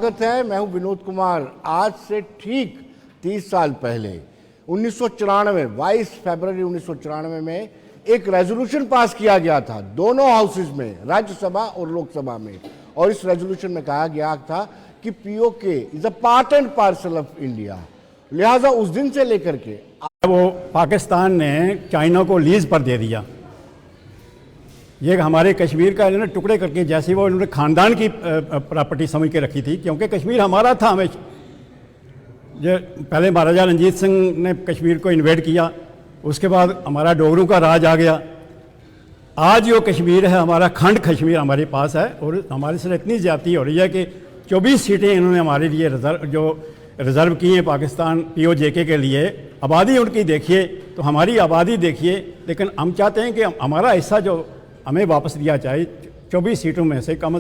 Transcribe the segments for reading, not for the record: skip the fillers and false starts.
स्वागत है। मैं हूं विनोद कुमार। आज से ठीक 30 साल पहले 1994 22 फरवरी 1994 में एक रेजोल्यूशन पास किया गया था दोनों हाउसेज में, राज्यसभा और लोकसभा में, और इस रेजोल्यूशन में कहा गया था कि PoK is a part and parcel of India. लिहाजा उस दिन से लेकर के वो पाकिस्तान ने चाइना को लीज पर दे दिया। ये हमारे कश्मीर का इन्होंने टुकड़े करके, जैसे वो इन्होंने ख़ानदान की प्रॉपर्टी समझ के रखी थी, क्योंकि कश्मीर हमारा था हमेशा। जो पहले महाराजा रंजीत सिंह ने कश्मीर को इन्वेड किया, उसके बाद हमारा डोगरों का राज आ गया। आज जो कश्मीर है हमारा, खंड कश्मीर हमारे पास है, और हमारे से इतनी ज़्यादती हो रही है कि 24 सीटें इन्होंने हमारे लिए रिज़र्व की हैं पाकिस्तान पीओजेके के लिए। आबादी उनकी देखिए तो हमारी आबादी देखिए, लेकिन हम चाहते हैं कि हमारा हिस्सा जो हमें वापस दिया जाए। 24 सीटों में से कम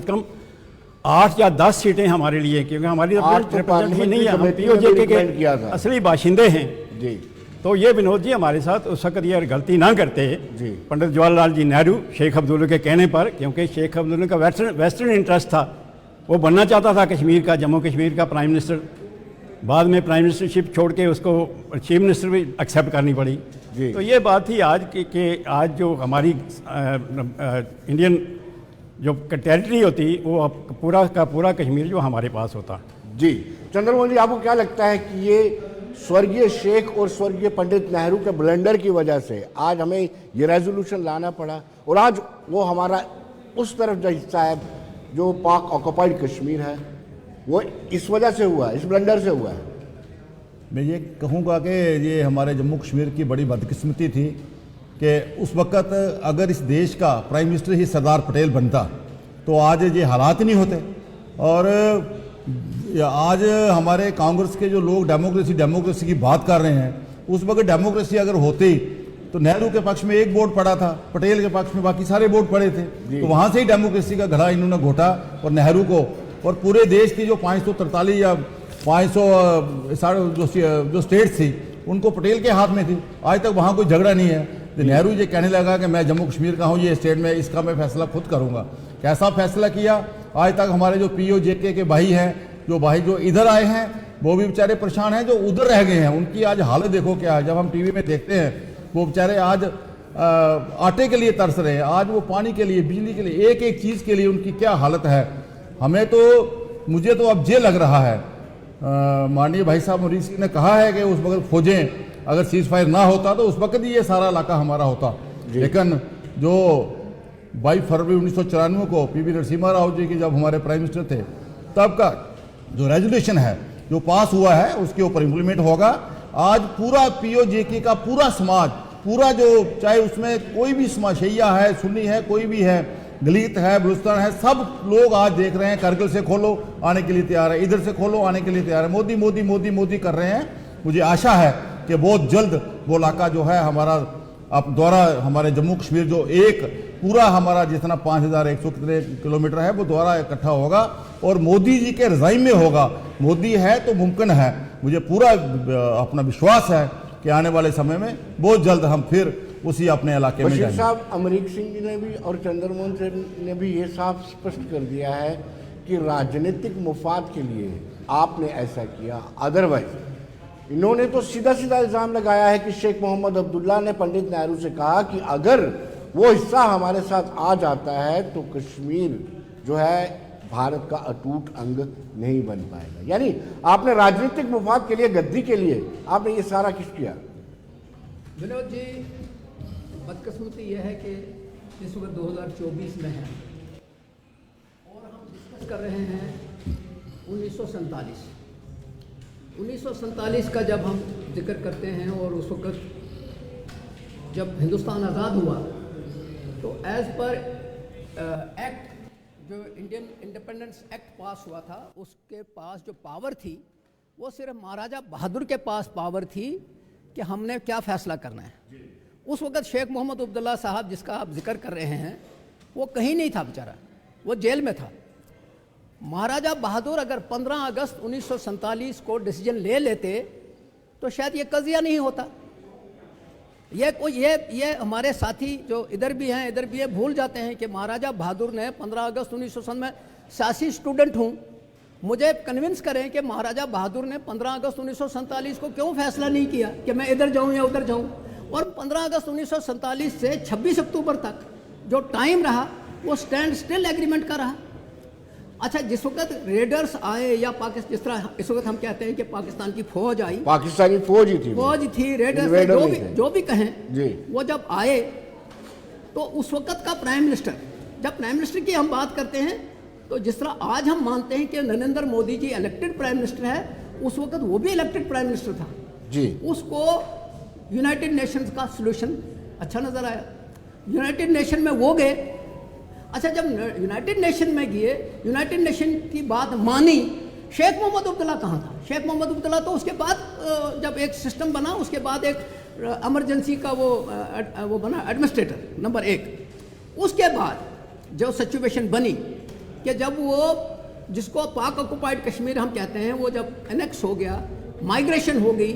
8 या 10 सीटें हमारे लिए, क्योंकि हमारी रिप्रेजेंटेशन नहीं है, हम पीओजेके के असली बाशिंदे हैं जी। तो ये विनोद जी हमारे साथ उस वक्त ये गलती ना करते जी, पंडित जवाहरलाल जी नेहरू शेख अब्दुल्ला के कहने पर, क्योंकि शेख अब्दुल्ला का वेस्टर्न इंटरेस्ट था, वो बनना चाहता था कश्मीर का, जम्मू कश्मीर का प्राइम मिनिस्टर। बाद में प्राइम मिनिस्टरशिप छोड़ के उसको चीफ मिनिस्टर भी एक्सेप्ट करनी पड़ी जी। तो ये बात थी आज कि आज जो हमारी इंडियन जो टेरिटरी होती, वो पूरा का पूरा कश्मीर जो हमारे पास होता जी। चंद्रमोहन जी, आपको क्या लगता है कि ये स्वर्गीय शेख और स्वर्गीय पंडित नेहरू के ब्लंडर की वजह से आज हमें ये रेजोल्यूशन लाना पड़ा, और आज वो हमारा उस तरफ जो हिस्सा है जो पाक ऑक्युपाइड कश्मीर है, वो इस वजह से हुआ है, इस ब्लंडर से हुआ है? मैं ये कहूँगा कि ये हमारे जम्मू कश्मीर की बड़ी बदकिस्मती थी कि उस वक़्त अगर इस देश का प्राइम मिनिस्टर ही सरदार पटेल बनता तो आज ये हालात नहीं होते। और आज हमारे कांग्रेस के जो लोग डेमोक्रेसी की बात कर रहे हैं, उस वक्त डेमोक्रेसी अगर होती तो नेहरू के पक्ष में एक वोट पड़ा था, पटेल के पक्ष में बाकी सारे वोट पड़े थे, तो वहाँ से ही डेमोक्रेसी का घड़ा इन्होंने घोटा। और नेहरू को और पूरे देश की जो 543 या 500 जो स्टेट्स थी, उनको पटेल के हाथ में थी। आज तक वहाँ कोई झगड़ा नहीं है। तो नेहरू ये कहने लगा कि मैं जम्मू कश्मीर का हूँ, ये स्टेट में, इसका मैं फैसला खुद करूँगा। कैसा फैसला किया? आज तक हमारे जो पीओजेके के भाई हैं, जो इधर आए हैं, वो भी बेचारे परेशान हैं। जो उधर रह गए हैं, उनकी आज हालत देखो क्या है। जब हम टीवी में देखते हैं, वो बेचारे आज आटे के लिए तरस रहे हैं, आज वो पानी के लिए, बिजली के लिए, एक एक चीज़ के लिए उनकी क्या हालत है। मुझे तो अब ये लग रहा है, माननीय भाई साहब मोदी ने कहा है कि उस वक्त फौजें अगर सीज फायर ना होता तो उस वक्त ही ये सारा इलाका हमारा होता। लेकिन जो 22 फरवरी 1994 को पीवी नरसिम्हा राव जी की जब हमारे प्राइम मिनिस्टर थे, तब का जो रेजोल्यूशन है जो पास हुआ है, उसके ऊपर इम्प्लीमेंट होगा। आज पूरा पीओजेके का पूरा समाज, पूरा जो, चाहे उसमें कोई भी समाज, शैया है, सुन्नी है, कोई भी है, दलित है, बलूचिस्तान है, सब लोग आज देख रहे हैं। करगिल से खोलो आने के लिए तैयार है, इधर से खोलो आने के लिए तैयार है। मोदी मोदी मोदी मोदी कर रहे हैं। मुझे आशा है कि बहुत जल्द वो इलाका जो है हमारा, अब दोबारा हमारे जम्मू कश्मीर जो एक पूरा हमारा जितना 5100 कितने किलोमीटर है, वो दोबारा इकट्ठा होगा और मोदी जी के रज़ाइम में होगा। मोदी है तो मुमकिन है। मुझे पूरा अपना विश्वास है कि आने वाले समय में बहुत जल्द हम फिर उसी अपने इलाके में जाएंगे। साहब, अमरीक सिंह जी ने भी और चंद्रमोहन सिंह ने भी ये साफ स्पष्ट कर दिया है कि राजनीतिक मुफाद के लिए आपने ऐसा किया। अदरवाइज इन्होंने तो सीधा सीधा इल्ज़ाम लगाया है कि शेख मोहम्मद अब्दुल्ला ने पंडित नेहरू से कहा कि अगर वो हिस्सा हमारे साथ आ जाता है तो कश्मीर जो है भारत का अटूट अंग नहीं बन पाएगा। यानी आपने राजनीतिक मुफाद के लिए, गद्दी के लिए आपने ये सारा किस किया? विनोद जी, बदकिस्मती यह है कि इस वक्त 2024 में है और हम डिस्कस कर रहे हैं 1947 का जब हम जिक्र करते हैं। और उस वक्त जब हिंदुस्तान आज़ाद हुआ तो एज़ पर एक्ट, जो इंडियन इंडिपेंडेंस एक्ट पास हुआ था, उसके पास जो पावर थी वो सिर्फ महाराजा बहादुर के पास पावर थी कि हमने क्या फ़ैसला करना है। उस वक़्त शेख मोहम्मद अब्दुल्ला साहब, जिसका आप जिक्र कर रहे हैं, वो कहीं नहीं था बेचारा, वो जेल में था। महाराजा बहादुर अगर 15 अगस्त 1947 को डिसीजन ले लेते तो शायद ये कज़िया नहीं होता। ये हमारे साथी जो इधर भी हैं इधर भी है भूल जाते हैं कि महाराजा बहादुर ने 15 अगस्त 1947 में सियासी स्टूडेंट हूँ मुझे कन्विंस करें कि महाराजा बहादुर ने 15 अगस्त 1947 को क्यों फैसला नहीं किया कि मैं इधर जाऊं या उधर जाऊं, और 15 अगस्त 1947 से 26 अक्टूबर तक जो टाइम रहा वो स्टैंड स्टिल एग्रीमेंट का रहा। अच्छा, जिस वक्त रेडर्स आए या पाकिस्तान, जिस तरह इस वक्त हम कहते हैं कि पाकिस्तान की फौज आई, पाकिस्तानी फौज ही थी, फौज थी, रेडर्स जो भी कहें जी, वो जब आए तो उस वक्त का प्राइम मिनिस्टर, जब प्राइम मिनिस्टर की हम बात करते हैं तो जिस तरह आज हम मानते हैं कि Narendra Modi ji elected prime minister है, उस वक्त वो भी इलेक्टेड प्राइम मिनिस्टर था जी। उसको यूनाइटेड नेशंस का सलूशन अच्छा नजर आया, यूनाइटेड नेशन में वो गए। अच्छा, जब यूनाइटेड नेशन में गए, यूनाइटेड नेशन की बात मानी, शेख मोहम्मद अब्दुल्ला कहाँ था? शेख मोहम्मद अब्दुल्ला तो उसके बाद जब एक सिस्टम बना उसके बाद एक इमरजेंसी का वो बना एडमिनिस्ट्रेटर नंबर 1। उसके बाद जो सिचुएशन बनी कि जब वो जिसको पाक ऑक्युपाइड कश्मीर हम कहते हैं वो जब एनेक्स हो गया, माइग्रेशन हो गई,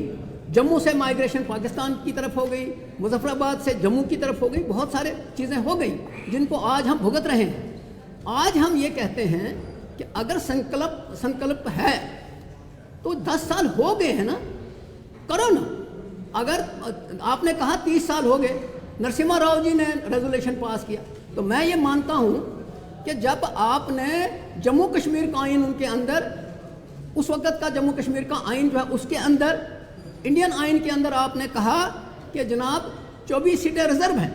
जम्मू से माइग्रेशन पाकिस्तान की तरफ हो गई, मुजफ्फराबाद से जम्मू की तरफ हो गई, बहुत सारे चीज़ें हो गई जिनको आज हम भुगत रहे हैं। आज हम ये कहते हैं कि अगर संकल्प है तो 10 साल हो गए हैं ना, करो ना। अगर आपने कहा 30 साल हो गए, नरसिम्हा राव जी ने रेजोल्यूशन पास किया, तो मैं ये मानता हूँ कि जब आपने जम्मू कश्मीर का आइन उनके अंदर, उस वक़्त का जम्मू कश्मीर का आइन जो है उसके अंदर, इंडियन आइन के अंदर आपने कहा कि जनाब 24 सीटें रिजर्व हैं,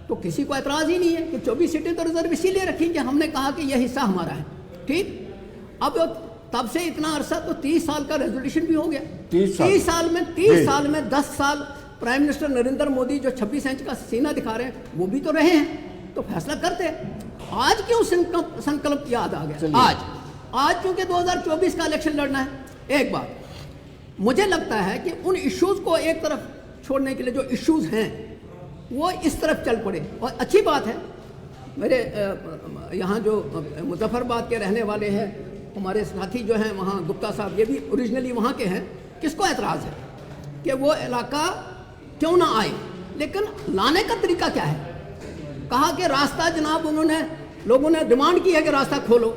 तो किसी को एतराज़ ही नहीं है कि 24 सीटें तो रिजर्व इसीलिए रखी कि हमने कहा कि यह हिस्सा हमारा है। ठीक, अब तब से इतना अरसा तो 30 साल का रेजोल्यूशन भी हो गया। 30 साल में 10 साल प्राइम मिनिस्टर नरेंद्र मोदी जो 26 इंच का सीना दिखा रहे हैं वो भी तो रहे हैं, तो फैसला करते हैं। आज क्यों संकल्प याद आ गया? आज क्योंकि 2024 का इलेक्शन लड़ना है। एक बात मुझे लगता है कि उन इश्यूज को एक तरफ छोड़ने के लिए जो इश्यूज हैं वो इस तरफ चल पड़े, और अच्छी बात है। मेरे यहाँ जो मुजफ्फराबाद के रहने वाले हैं हमारे साथी जो हैं वहाँ गुप्ता साहब, ये भी ओरिजिनली वहाँ के हैं, किसको एतराज़ है कि वो इलाका क्यों ना आए, लेकिन लाने का तरीका क्या है? कहा कि रास्ता जनाब लोगों ने डिमांड की है कि रास्ता खोलो,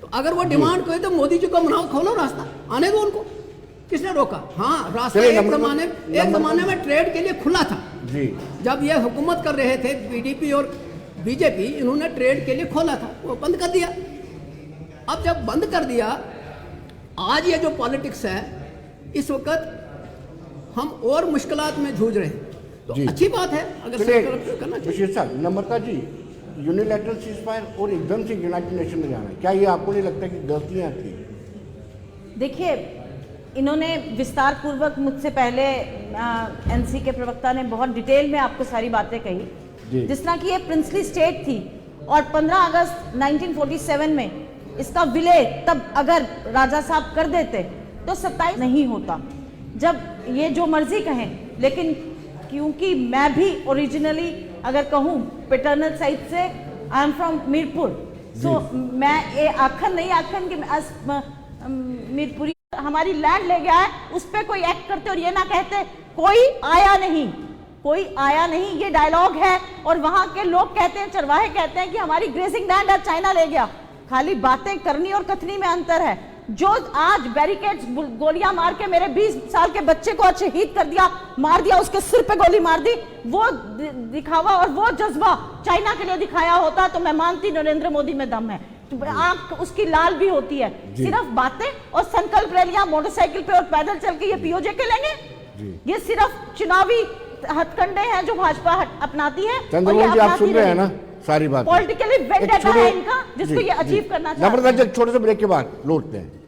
तो अगर वो डिमांड कोई तो मोदी जी को मनाओ, खोलो रास्ता, आने दो उनको। किसने रोका? हाँ, रास्ता एक जमाने में ट्रेड के लिए खुला था जी। जब ये हुकूमत कर रहे थे पीडीपी और बीजेपी, इन्होंने ट्रेड के लिए खोला था, वो बंद कर दिया। अब जब बंद कर दिया, आज ये जो पॉलिटिक्स है, इस वक्त हम और मुश्किलात में जूझ रहे हैं, तो अच्छी बात है अगर करना चाहिए। नम्रता जी, यूनिलैटरल सीज़फायर और एकदम से यूनाइटेड नेशन में जाना, क्या ये आपको नहीं लगता कि गलतियाँ थी? देखिए, इन्होंने विस्तार पूर्वक मुझसे पहले एनसी के प्रवक्ता ने बहुत डिटेल में आपको सारी बातें कही, जिस तरह की ये प्रिंसली स्टेट थी और 15 अगस्त 1947 में इसका विलय तब अगर राजा साहब कर देते तो 27 नहीं होता। जब ये जो मर्जी कहें, लेकिन क्योंकि मैं भी ओरिजिनली अगर कहूँ पैटर्नल साइड से, आई एम फ्रॉम मीरपुर, सो मैं ये आखन कि मीरपुरी हमारी लैंड ले गया है, उस पर कोई एक्ट करते और ये ना कहते कोई आया नहीं, ये डायलॉग है। और वहां के लोग कहते हैं, चरवाहे कहते हैं कि हमारी ग्रेजिंग लैंड है, चाइना ले गया। खाली बातें करनी और कथनी में अंतर है। जो आज बैरिकेड्स गोलियां मार के मेरे 20 साल के बच्चे को शहीद कर दिया, मार दिया, उसके सिर पे गोली मार दी, वो दिखावा और वो जज्बा चाइना के लिए दिखाया होता तो मैं मानती नरेंद्र मोदी में दम है, आंख उसकी लाल भी होती है। सिर्फ बातें और संकल्प रैलियां मोटरसाइकिल पे और पैदल चल के ये पीओजे के लेंगे, ये सिर्फ चुनावी हथकंडे हैं जो भाजपा अपनाती है। चंद्रमोहन जी, आप सुन रहे हैं ना सारी बात, पॉलिटिकली वेंडेटा है इनका, जिसको ये अचीव करना चाहते हैं। नम्रता जी, छोटे से ब्रेक के बाद लौटते हैं।